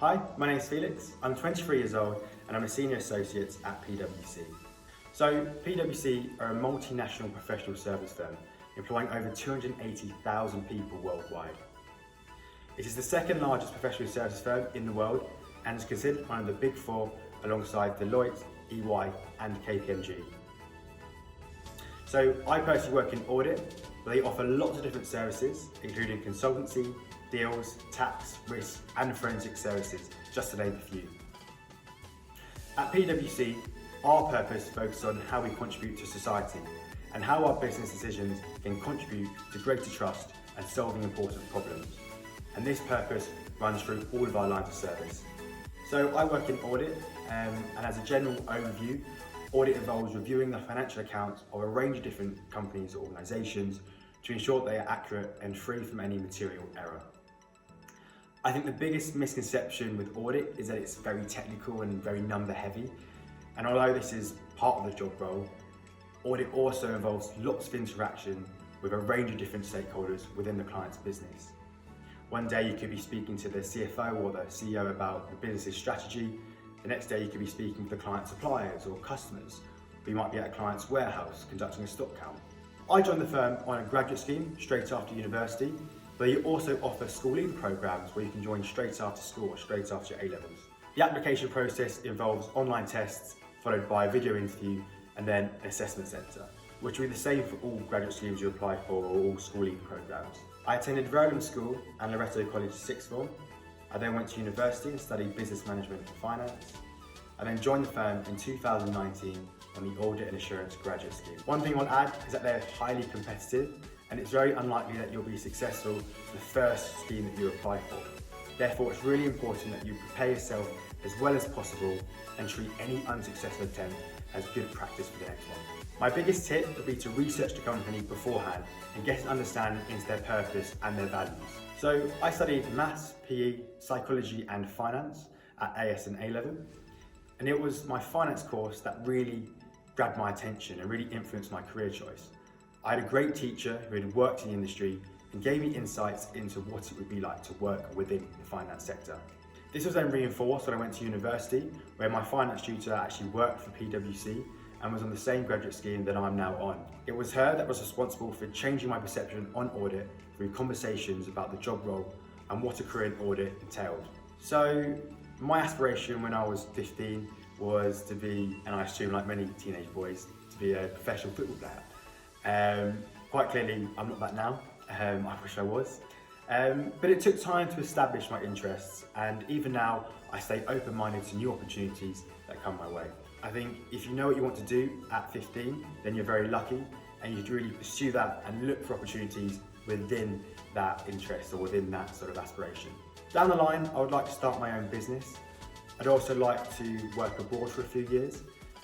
Hi, my name is Felix. I'm 23 years old and I'm a senior associate at PwC. So PwC are a multinational professional service firm employing over 280,000 people worldwide. It is the second largest professional service firm in the world and is considered one of the big four alongside Deloitte, EY and KPMG. So I personally work in audit, where they offer lots of different services, including consultancy, deals, tax, risk and forensic services, just to name a few. At PwC, our purpose focuses on how we contribute to society and how our business decisions can contribute to greater trust and solving important problems. And this purpose runs through all of our lines of service. So I work in audit, and as a general overview, audit involves reviewing the financial accounts of a range of different companies or organisations to ensure they are accurate and free from any material error. I think the biggest misconception with audit is that it's very technical and very number heavy. And although this is part of the job role, audit also involves lots of interaction with a range of different stakeholders within the client's business. One day you could be speaking to the CFO or the CEO about the business's strategy. The next day you could be speaking with the client's suppliers or customers. Or you might be at a client's warehouse conducting a stock count. I joined the firm on a graduate scheme straight after university, but you also offer schooling programs where you can join straight after school or straight after your A-levels. The application process involves online tests followed by a video interview and then an assessment centre, which will be the same for all graduate schemes you apply for or all schooling programs. I attended Roland School and Loretto College sixth form. I then went to university and studied business management and finance. I then joined the firm in 2019 on the Audit and Assurance graduate scheme. One thing I'll add is that they're highly competitive and it's very unlikely that you'll be successful for the first scheme that you apply for. Therefore, it's really important that you prepare yourself as well as possible and treat any unsuccessful attempt as good practice for the next one. My biggest tip would be to research the company beforehand and get an understanding into their purpose and their values. So I studied maths, PE, psychology and finance at AS and A-level. And it was my finance course that really grabbed my attention and really influenced my career choice. I had a great teacher who had worked in the industry and gave me insights into what it would be like to work within the finance sector. This was then reinforced when I went to university, where my finance tutor actually worked for PwC and was on the same graduate scheme that I'm now on. It was her that was responsible for changing my perception on audit through conversations about the job role and what a career in audit entailed. So my aspiration when I was 15 was to be, and I assume like many teenage boys, to be a professional football player. Quite clearly, I'm not that now. I wish I was. But it took time to establish my interests, and even now, I stay open-minded to new opportunities that come my way. I think if you know what you want to do at 15, then you're very lucky, and you should really pursue that and look for opportunities within that interest or within that sort of aspiration. Down the line, I would like to start my own business. I'd also like to work abroad for a few years,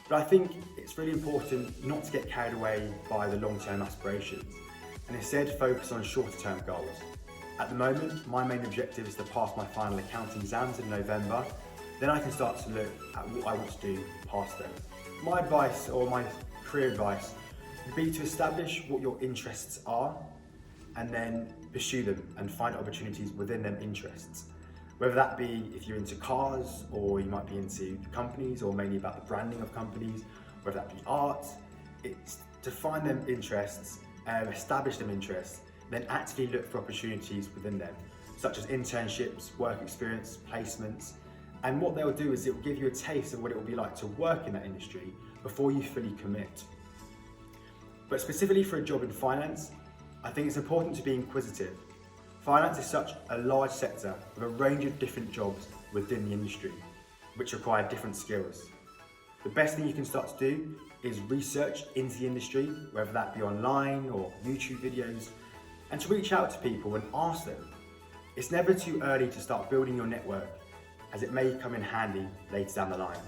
but I think it's really important not to get carried away by the long-term aspirations and instead focus on shorter-term goals. At the moment, my main objective is to pass my final accounting exams in November. Then I can start to look at what I want to do past them. My advice, or my career advice, would be to establish what your interests are and then pursue them and find opportunities within them interests. Whether that be if you're into cars, or you might be into companies, or mainly about the branding of companies, whether that be art, it's to find them interests, establish them interests, then actively look for opportunities within them, such as internships, work experience, placements. And what they'll do is it will give you a taste of what it will be like to work in that industry before you fully commit. But specifically for a job in finance, I think it's important to be inquisitive. Finance is such a large sector with a range of different jobs within the industry, which require different skills. The best thing you can start to do is research into the industry, whether that be online or YouTube videos, and to reach out to people and ask them. It's never too early to start building your network, as it may come in handy later down the line.